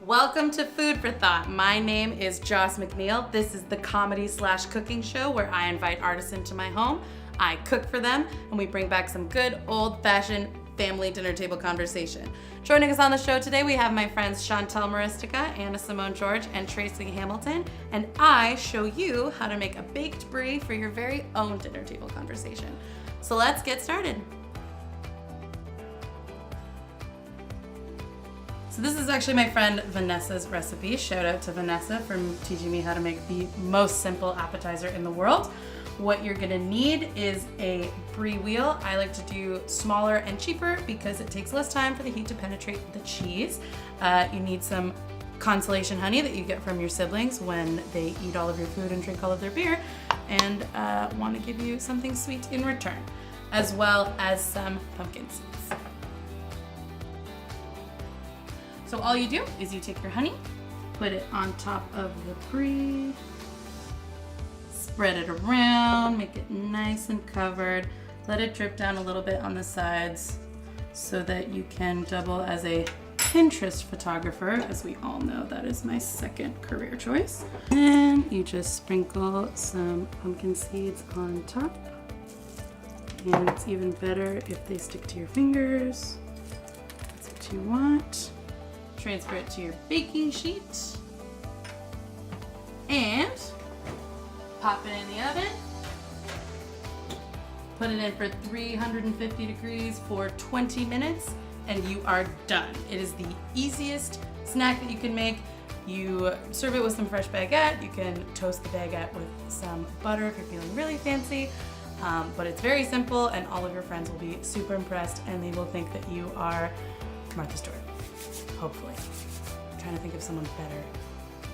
Welcome to Food for Thought. My name is Joss MacNeil. This is the comedy/cooking show where I invite artists into my home. I cook for them, and we bring back some good old-fashioned family dinner table conversation. Joining us on the show today, we have my friends Chantal Marostica, Anna Simone George, and Tracy Hamilton, and I show you how to make a baked brie for your very own dinner table conversation. So let's get started. So this is actually my friend Vanessa's recipe. Shout out to Vanessa for teaching me how to make the most simple appetizer in the world. What you're gonna need is a brie wheel. I like to do smaller and cheaper because it takes less time for the heat to penetrate the cheese. You need some consolation honey that you get from your siblings when they eat all of your food and drink all of their beer and want to give you something sweet in return, as well as some pumpkin seeds. So all you do is you take your honey, put it on top of the brie, spread it around, make it nice and covered, let it drip down a little bit on the sides so that you can double as a Pinterest photographer. As we all know, that is my second career choice. And you just sprinkle some pumpkin seeds on top. And it's even better if they stick to your fingers. That's what you want. Transfer it to your baking sheet and pop it in the oven. Put it in for 350 degrees for 20 minutes and you are done. It is the easiest snack that you can make. You serve it with some fresh baguette. You can toast the baguette with some butter if you're feeling really fancy. But it's very simple and all of your friends will be super impressed and they will think that you are Martha Stewart. Hopefully. I'm trying to think of someone better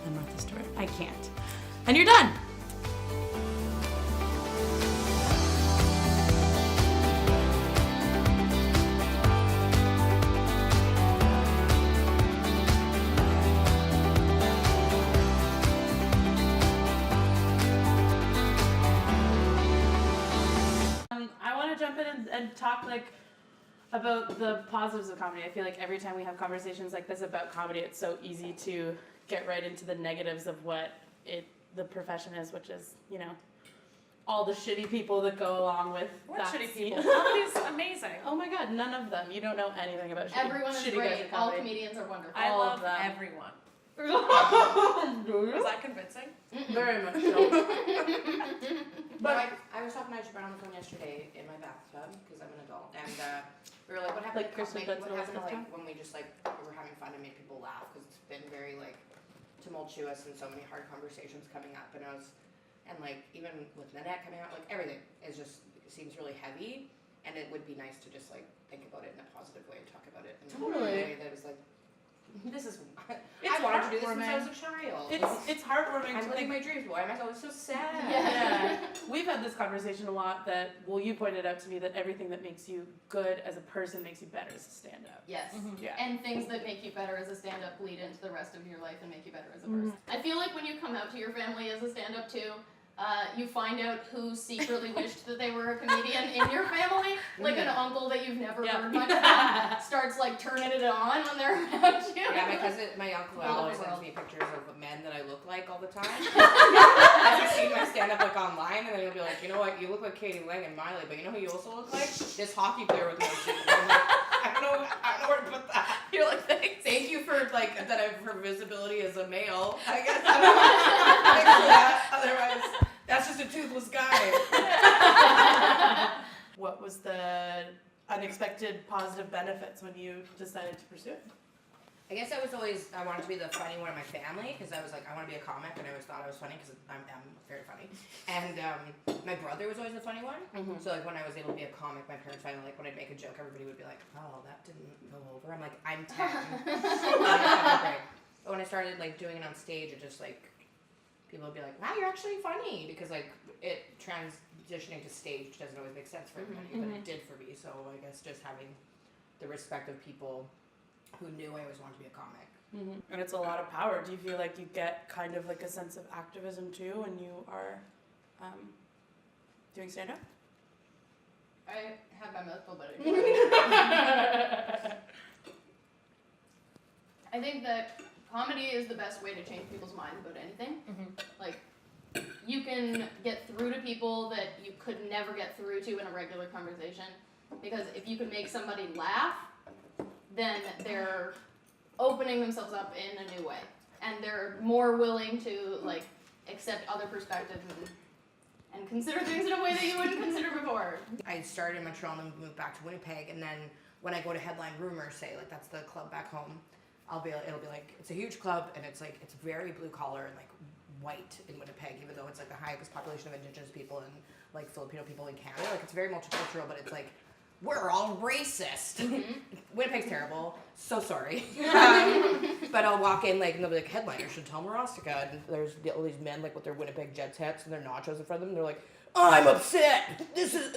than Martha Stewart. I can't. And you're done. I want to jump in and talk about the positives of comedy. I feel like every time we have conversations like this about comedy, it's so easy to get right into the negatives of what the profession is, which is, you know, all the shitty people that go along with what that shitty scene. people? Comedy's amazing. Oh my god, none of them. You don't know anything about shitty Everyone is shitty great. guys in All comedy. comedians are wonderful. I all love of them. everyone. Was Was that convincing? Very much so. But I was talking to Aisha on the phone yesterday in my bathtub because I'm an adult, and we were like, "What happened? Like Kristen what Dunst happened last time? when we just we were having fun and made people laugh because it's been very tumultuous and so many hard conversations coming up, and even with Nanette coming out, everything seems really heavy, and it would be nice to just think about it in a positive way and talk about it in a way that was this is. I wanted to do this since I was a child. It's heartwarming I'm to living think. my dreams. Why am I always so sad? Yeah. We've had this conversation a lot that, you pointed out to me that everything that makes you good as a person makes you better as a stand-up. Yes. Mm-hmm. Yeah. And things that make you better as a stand-up bleed into the rest of your life and make you better as a person. I feel like when you come out to your family as a stand-up too, you find out who secretly wished that they were a comedian in your family. Like an uncle that you've never heard much from starts turning it on when they're around you. Yeah, my uncle always sends me pictures of men that I look like all the time. I've seen my stand-up online, and then he'll be like, you know what, you look like Katie Lang and Miley, but you know who you also look like? This hockey player with no shoes. I'm like, I don't know where to put that. You're like, thanks. Thank you for for visibility as a male. I guess I don't know. Thanks for that. Otherwise, that's just a toothless guy. What was the unexpected positive benefits when you decided to pursue it? I guess I wanted to be the funny one in my family because I was I want to be a comic, and I always thought I was funny because I'm very funny. And my brother was always the funny one. Mm-hmm. So when I was able to be a comic, my parents finally when I'd make a joke, everybody would be like, "Oh, that didn't go over." I'm like, "I'm 10." But when I started doing it on stage, it just people would be like, "Wow, you're actually funny," because it transitioning to stage doesn't always make sense for everybody, but it did for me. So I guess just having the respect of people who knew I always wanted to be a comic. Mm-hmm. And it's a lot of power. Do you feel like you get kind of a sense of activism too when you are doing stand-up? I have my mouth full, but I think that comedy is the best way to change people's minds about anything. Like, you can get through to people that you could never get through to in a regular conversation. Because if you can make somebody laugh, then they're opening themselves up in a new way. And they're more willing to, like, accept other perspectives and consider things in a way that you wouldn't consider before. I started in Montreal and then moved back to Winnipeg, and then when I go to Headline Rumors, say, like, that's the club back home, it'll be like, it's a huge club, and it's like, it's very blue collar and like white in Winnipeg, even though it's like the highest population of Indigenous people and like Filipino people in Canada. Like, it's very multicultural, but it's like, we're all racist. Winnipeg's terrible. So sorry. But I'll walk in, like, and they'll be like, headliner should tell Marostica. And there's all these men, like, with their Winnipeg Jets hats and their nachos in front of them. And they're like, I'm upset. This is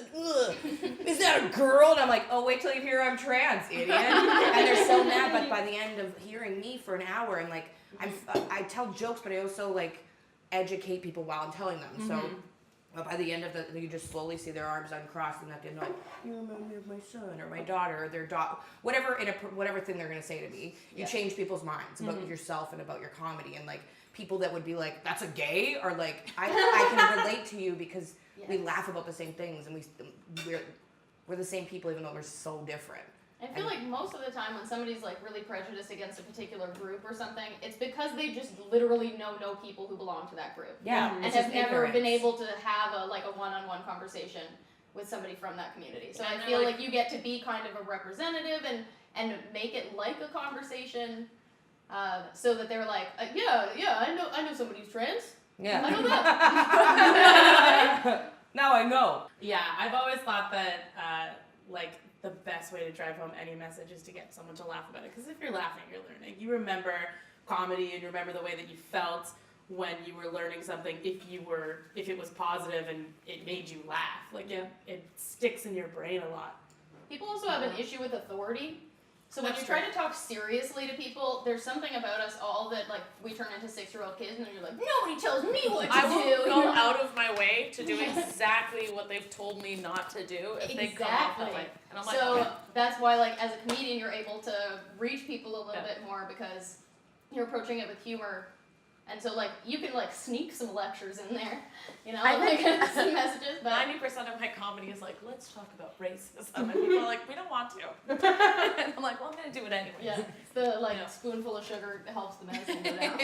that a girl? And I'm like, oh, wait till you hear I'm trans, idiot. And they're so mad. But by the end of hearing me for an hour, and, like, I tell jokes, but I also, like, educate people while I'm telling them. So by the end of you just slowly see their arms uncrossed, and at the end, like, you remind me of my son or my daughter or their dog, whatever thing they're gonna say to me. You change people's minds about yourself and about your comedy, and like people that would be like, "That's a gay," or like, "I can relate to you because we laugh about the same things and we're the same people even though we're so different." I feel like most of the time when somebody's like really prejudiced against a particular group or something, it's because they just literally know no people who belong to that group. Yeah, and have never been able to have a one-on-one conversation with somebody from that community. So I feel like you get to be kind of a representative and make it like a conversation, so that they're like, I know somebody who's trans. Yeah, I know that. Now I know. Yeah, I've always thought that like the best way to drive home any message is to get someone to laugh about it. Because if you're laughing, you're learning. You remember comedy and you remember the way that you felt when you were learning something. If it was positive and it made you laugh, like it sticks in your brain a lot. People also have an issue with authority. So when you try to talk seriously to people, there's something about us all that, like, we turn into 6-year-old kids and you're like, nobody tells me what to do. I will go out of my way to do exactly what they've told me not to do if they come off that way. And I'm like, so that's why, like, as a comedian, you're able to reach people a little bit more because you're approaching it with humor. And so, like, you can, like, sneak some lectures in there, you know, like, some messages. But 90% of my comedy is like, let's talk about racism. And people are like, we don't want to. And I'm like, well, I'm going to do it anyway. Yeah, the, like, spoonful of sugar helps the medicine go down.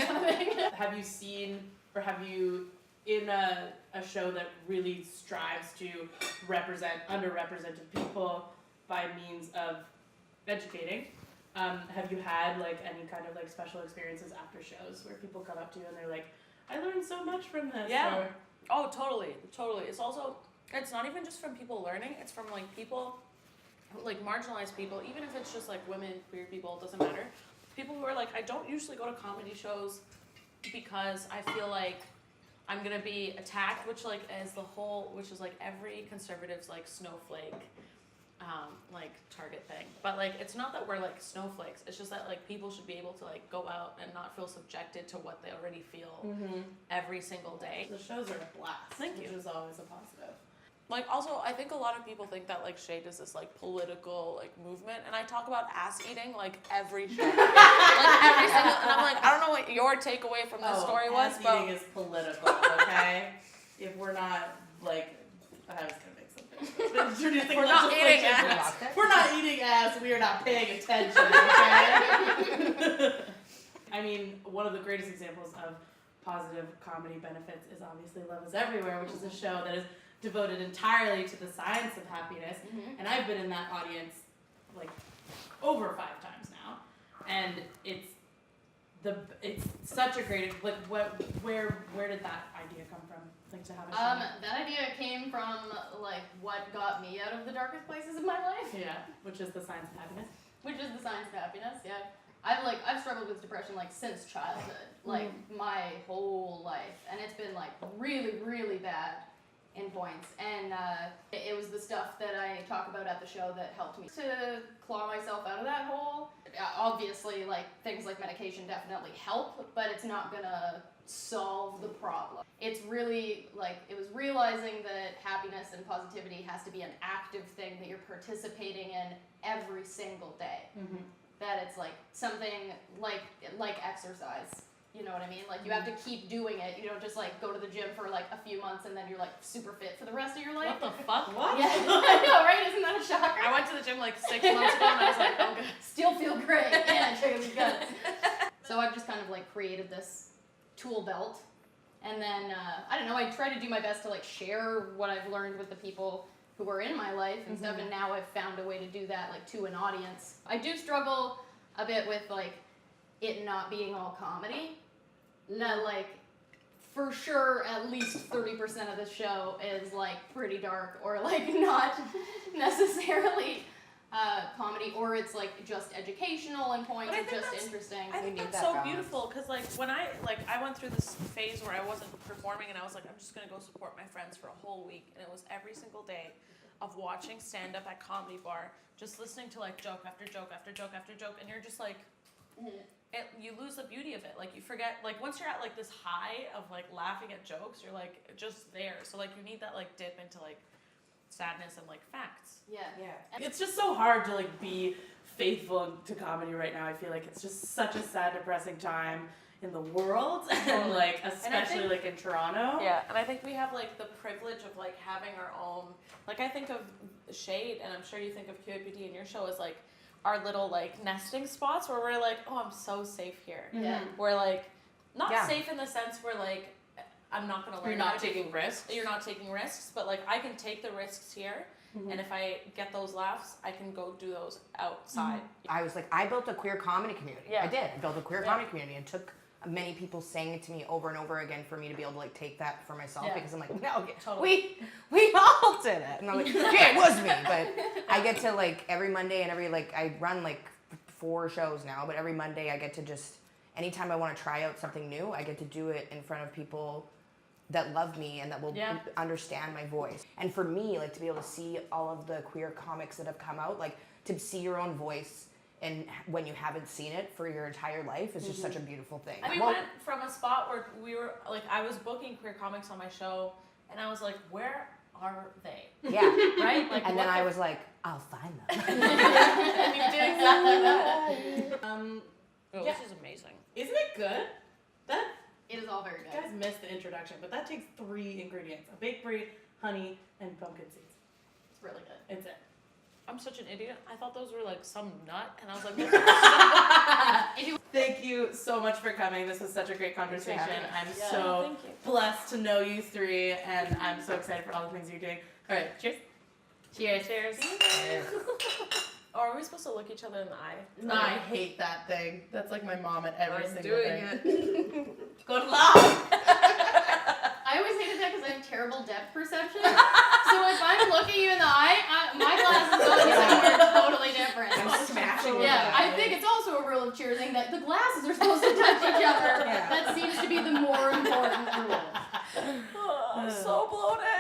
Have you seen, or have you, in a show that really strives to represent underrepresented people by means of educating, have you had like any kind of like special experiences after shows where people come up to you and they're like, I learned so much from this? Yeah. Or, Oh, totally. It's also, it's not even just from people learning, it's from like people, like marginalized people, even if it's just like women, queer people, it doesn't matter. People who are like, I don't usually go to comedy shows because I feel like I'm gonna be attacked, which is like every conservative's like snowflake, like target thing. But like, it's not that we're like snowflakes, it's just that like people should be able to like go out and not feel subjected to what they already feel every single day. the shows are a blast. Thank you. Which is always a positive. Like, also, I think a lot of people think that, like, Shade is this, like, political, like, movement, and I talk about ass eating, like, every show. Like, every single, and I'm like, I don't know what your takeaway from this story was, ass but... eating is political, okay? If we're not, like, I was gonna make something. Introducing We're not eating legislation. ass. We're not eating ass, we are not paying attention, okay? I mean, one of the greatest examples of positive comedy benefits is obviously Love is Everywhere, which is a show that is devoted entirely to the science of happiness, and I've been in that audience like over 5 times now, and it's such a great, like, where did that idea come from, like, to have a show? That idea came from, like, what got me out of the darkest places of my life. Yeah, which is the science of happiness. Which is the science of happiness, yeah. I've struggled with depression, like, since childhood, like, my whole life, and it's been, like, really, really bad in points, and it was the stuff that I talk about at the show that helped me to claw myself out of that hole. Obviously, like, things like medication definitely help, but it's not gonna solve the problem. It's really, like, it was realizing that happiness and positivity has to be an active thing that you're participating in every single day. that it's like something like exercise. You know what I mean? Like you have to keep doing it. You don't just like go to the gym for like a few months and then you're like super fit for the rest of your life. What the fuck? What? Yeah, I know, right? Isn't that a shocker? I went to the gym like 6 months ago and I was like, oh good. Still feel great. Yeah, check out the guts. So I've just kind of like created this tool belt, and then I don't know. I try to do my best to like share what I've learned with the people who are in my life and stuff. And now I've found a way to do that like to an audience. I do struggle a bit with like it not being all comedy. No, like for sure, at least 30% of the show is like pretty dark or like not necessarily comedy, or it's like just educational and points But I and think just that's- interesting. I think need that's that so balance. beautiful because like when I went through this phase where I wasn't performing and I was like, I'm just gonna go support my friends for a whole week, and it was every single day of watching stand up at Comedy Bar, just listening to like joke after joke after joke after joke, and you're just like, you lose the beauty of it. Like you forget, like once you're at like this high of like laughing at jokes, you're like just there. So like you need that like dip into like sadness and like facts. Yeah. It's just so hard to like be faithful to comedy right now. I feel like it's just such a sad, depressing time in the world, and like especially think- like in Toronto. Yeah, and I think we have like the privilege of like having our own. Like I think of Shade, and I'm sure you think of QAPD in your show as like our little like nesting spots where we're like, oh, I'm so safe here. Yeah. We're like not Yeah. safe in the sense where like I'm not gonna learn. You're not taking risks. You're not taking risks, but like I can take the risks here, and if I get those laughs, I can go do those outside. I was like, I built a queer comedy community. Yeah. I did. I built a queer Yeah. comedy community and took many people saying it to me over and over again for me to be able to like take that for myself, Yeah. because I'm like, no, Totally. we all did it. And I'm like, yeah, it was me. But I get to like every Monday and every like I run like 4 shows now, but every Monday I get to just anytime I want to try out something new, I get to do it in front of people that love me and that will Yeah. understand my voice. And for me, like to be able to see all of the queer comics that have come out, like to see your own voice and when you haven't seen it for your entire life is just such a beautiful thing. We Well, went from a spot where we were like, I was booking queer comics on my show, and I was like, where are they? yeah. Right? Like, And what then I the- was like, I'll find them. and you did exactly that. Oh, Oh, Yeah. this is amazing. isn't it good? That It is all very you good. guys missed the introduction, but that takes 3 ingredients: a baked brie, honey, and pumpkin seeds. It's really good. It's it. I'm such an idiot. I thought those were like some nut, and I was like, Thank you so much for coming. This was such a great conversation. I'm Yeah, so thank you. blessed to know you 3, and I'm so excited for all the things you're doing. All right, cheers. Cheers. Cheers. Oh, are we supposed to look each other in the eye? I hate that thing. That's like my mom at every I'm single doing thing. it. Good luck. I always hated that because I have terrible depth perception. So if I'm looking you in the eye, my glasses go somewhere totally different. I'm smashing Yeah, with I think it's also a rule of cheersing that the glasses are supposed to touch each other. Yeah. That seems to be the more important rule. Oh, I'm so bloated.